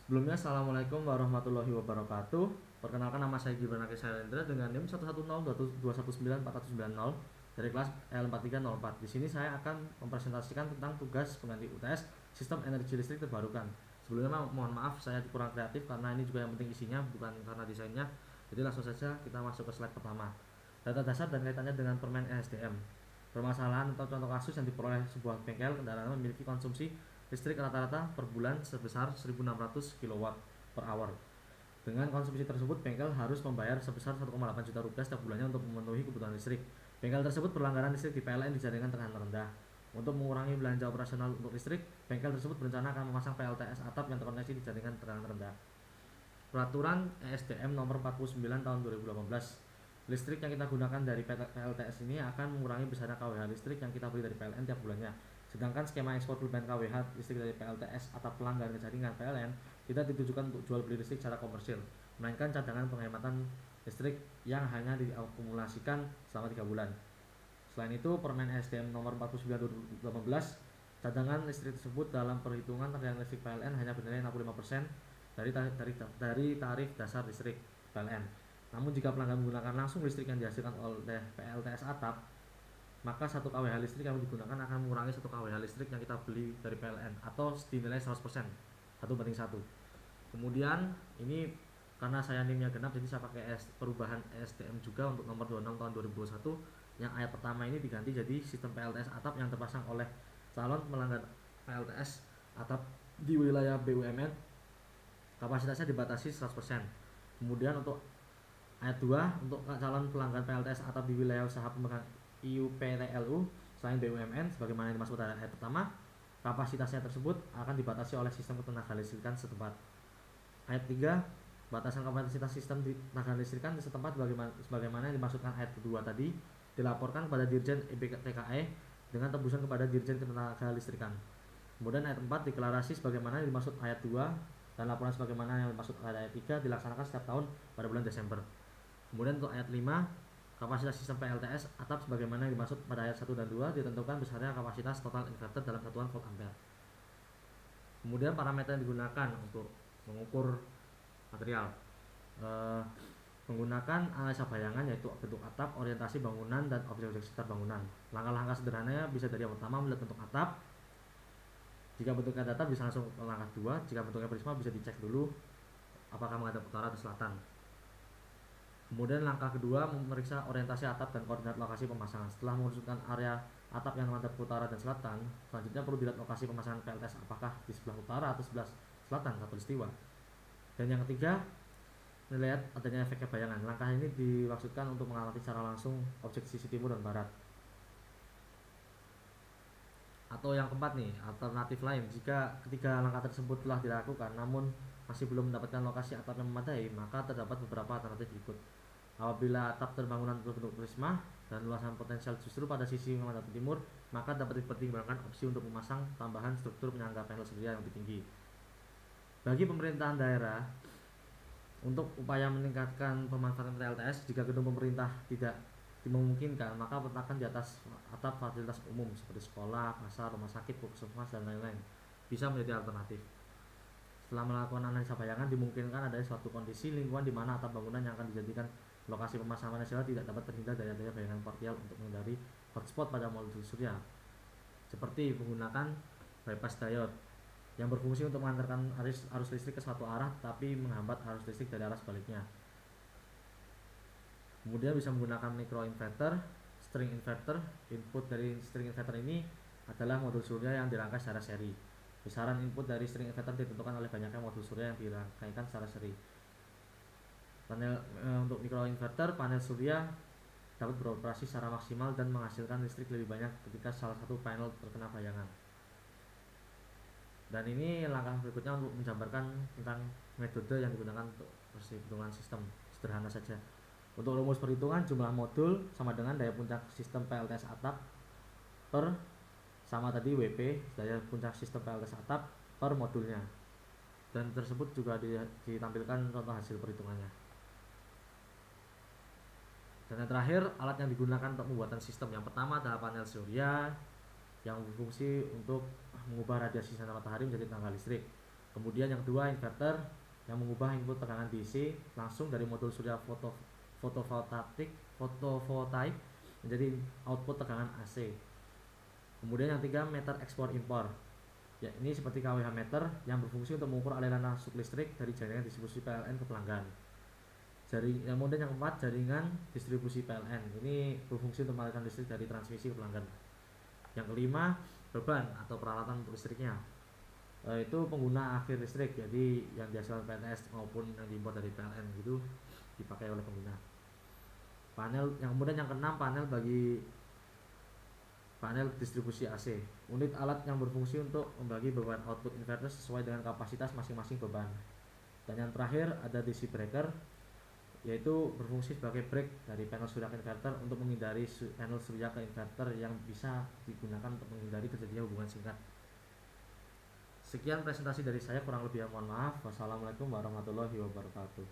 Sebelumnya, Assalamualaikum warahmatullahi wabarakatuh. Perkenalkan, nama saya Gibran Akil Sailendra dengan NIM 110219490 dari kelas L4304. Di sini saya akan mempresentasikan tentang tugas pengganti UTS Sistem Energi Listrik Terbarukan. Sebelumnya mohon maaf saya kurang kreatif karena ini juga yang penting isinya, bukan karena desainnya. Jadi langsung saja kita masuk ke slide pertama. Data dasar dan kaitannya dengan Permen ESDM. Permasalahan atau contoh kasus yang diperoleh sebuah bengkel kendaraan memiliki konsumsi listrik rata-rata per bulan sebesar 1.600 kW per hour. Dengan konsumsi tersebut, bengkel harus membayar sebesar 1,8 juta rupiah setiap bulannya untuk memenuhi kebutuhan listrik. Bengkel tersebut berlangganan listrik di PLN dijaringan tegangan rendah. Untuk mengurangi belanja operasional untuk listrik, bengkel tersebut berencana akan memasang PLTS atap yang terkoneksi di jaringan tegangan rendah. Peraturan ESDM nomor 49 tahun 2018. Listrik yang kita gunakan dari PLTS ini akan mengurangi besarnya KWH listrik yang kita beli dari PLN tiap bulannya. Sedangkan skema ekspor kelebihan KWH listrik dari PLTS atau pelanggan ke jaringan PLN tidak ditujukan untuk jual beli listrik secara komersil, melainkan cadangan penghematan listrik yang hanya diakumulasikan selama 3 bulan. Selain itu, Permen ESDM nomor 49 2018, cadangan listrik tersebut dalam perhitungan cadangan listrik PLN hanya bernilai 65% dari tarif dasar listrik PLN. Namun jika pelanggan menggunakan langsung listrik yang dihasilkan oleh PLTS atap, maka 1 kWh listrik yang digunakan akan mengurangi 1 kWh listrik yang kita beli dari PLN atau dinilai 100%, 1:1. Kemudian ini karena saya NIM-nya genap, jadi saya pakai perubahan ESDM juga untuk nomor 26 tahun 2021. Yang ayat pertama ini diganti jadi sistem PLTS atap yang terpasang oleh calon pelanggan PLTS atap di wilayah BUMN kapasitasnya dibatasi 100%. Kemudian untuk ayat 2, untuk calon pelanggan PLTS atap di wilayah usaha pemegang IUPTLU selain BUMN sebagaimana yang dimaksud pada ayat pertama, kapasitasnya tersebut akan dibatasi oleh sistem ketenaga listrikan setempat. Ayat 3, batasan kapasitas sistem tenaga listrikan setempat sebagaimana yang dimaksudkan ayat kedua tadi dilaporkan kepada Dirjen EBTKE dengan tembusan kepada Dirjen Ketenaga Listrikan. Kemudian ayat 4, deklarasi sebagaimana yang dimaksud ayat 2 dan laporan sebagaimana yang dimaksud ayat 3 dilaksanakan setiap tahun pada bulan Desember. Kemudian untuk ayat 5, kapasitas sistem PLTS atap sebagaimana yang dimaksud pada ayat 1 dan 2 ditentukan besarnya kapasitas total inverter dalam satuan volt ampere. Kemudian parameter yang digunakan untuk mengukur material menggunakan analisa bayangan yaitu bentuk atap, orientasi bangunan, dan objek-objek sekitar bangunan. Langkah-langkah sederhananya bisa dari yang pertama melihat bentuk atap. Jika bentuknya datar bisa langsung ke langkah 2. Jika bentuknya prisma bisa dicek dulu apakah menghadap utara atau selatan. Kemudian langkah kedua memeriksa orientasi atap dan koordinat lokasi pemasangan. Setelah menunjukkan area atap yang menghadap ke utara dan selatan, selanjutnya perlu dilihat lokasi pemasangan PLTS apakah di sebelah utara atau sebelah selatan khatulistiwa. Dan yang ketiga, melihat adanya efek bayangan. Langkah ini dimaksudkan untuk mengamati secara langsung objek sisi timur dan barat. Atau yang keempat nih, alternatif lain, jika ketiga langkah tersebut telah dilakukan namun masih belum mendapatkan lokasi atap yang memadai, maka terdapat beberapa alternatif berikut. Apabila atap terbangunan berbentuk prisma dan luasan potensial justru pada sisi menghadap timur, maka dapat dipertimbangkan opsi untuk memasang tambahan struktur penyangga panel surya yang lebih tinggi. Bagi pemerintahan daerah, untuk upaya meningkatkan pemanfaatan PLTS, jika gedung pemerintah tidak dimungkinkan, maka letakkan di atas atap fasilitas umum seperti sekolah, pasar, rumah sakit, puskesmas, dan lain-lain bisa menjadi alternatif. Setelah melakukan analisa bayangan, dimungkinkan adanya suatu kondisi lingkungan di mana atap bangunan yang akan dijadikan lokasi pemasangan panel surya tidak dapat terhindar dari adanya bayangan parsial untuk menghindari hotspot pada modul surya, seperti menggunakan bypass diode yang berfungsi untuk mengantarkan arus listrik ke suatu arah tapi menghambat arus listrik dari arah sebaliknya. Kemudian bisa menggunakan microinverter, string inverter. Input dari string inverter ini adalah modul surya yang dirangkai secara seri. Besaran input dari string inverter ditentukan oleh banyaknya modul surya yang dirangkaikan secara seri. Untuk microinverter, panel surya dapat beroperasi secara maksimal dan menghasilkan listrik lebih banyak ketika salah satu panel terkena bayangan. Dan ini langkah berikutnya untuk menjabarkan tentang metode yang digunakan untuk perhitungan sistem. Sederhana saja. Untuk rumus perhitungan, jumlah modul sama dengan daya puncak sistem PLTS atap per sama tadi WP, daya puncak sistem PLTS atap per modulnya. Dan tersebut juga ditampilkan contoh hasil perhitungannya. Dan yang terakhir, alat yang digunakan untuk pembuatan sistem. Yang pertama adalah panel surya yang berfungsi untuk mengubah radiasi sinar matahari menjadi tenaga listrik. Kemudian yang kedua, inverter yang mengubah input tekanan DC langsung dari modul surya fotovoltaik menjadi output tekanan AC. Kemudian yang ketiga, meter ekspor impor. Ya, ini seperti KWH meter yang berfungsi untuk mengukur aliran masuk listrik dari jaringan distribusi PLN ke pelanggan. Kemudian yang keempat, jaringan distribusi PLN. Ini berfungsi untuk mengalirkan listrik dari transmisi ke pelanggan. Yang kelima, beban atau peralatan untuk listriknya. Itu pengguna akhir listrik, jadi yang dihasilkan PNS maupun yang diimpor dari PLN itu dipakai oleh pengguna. Kemudian yang keenam, panel distribusi AC. Unit alat yang berfungsi untuk membagi beban output inverter sesuai dengan kapasitas masing-masing beban. Dan yang terakhir ada DC breaker, yaitu berfungsi sebagai break dari panel surya ke inverter untuk menghindari panel surya ke inverter yang bisa digunakan untuk menghindari terjadinya hubungan singkat. Sekian presentasi dari saya, kurang lebih mohon maaf. Wassalamualaikum warahmatullahi wabarakatuh.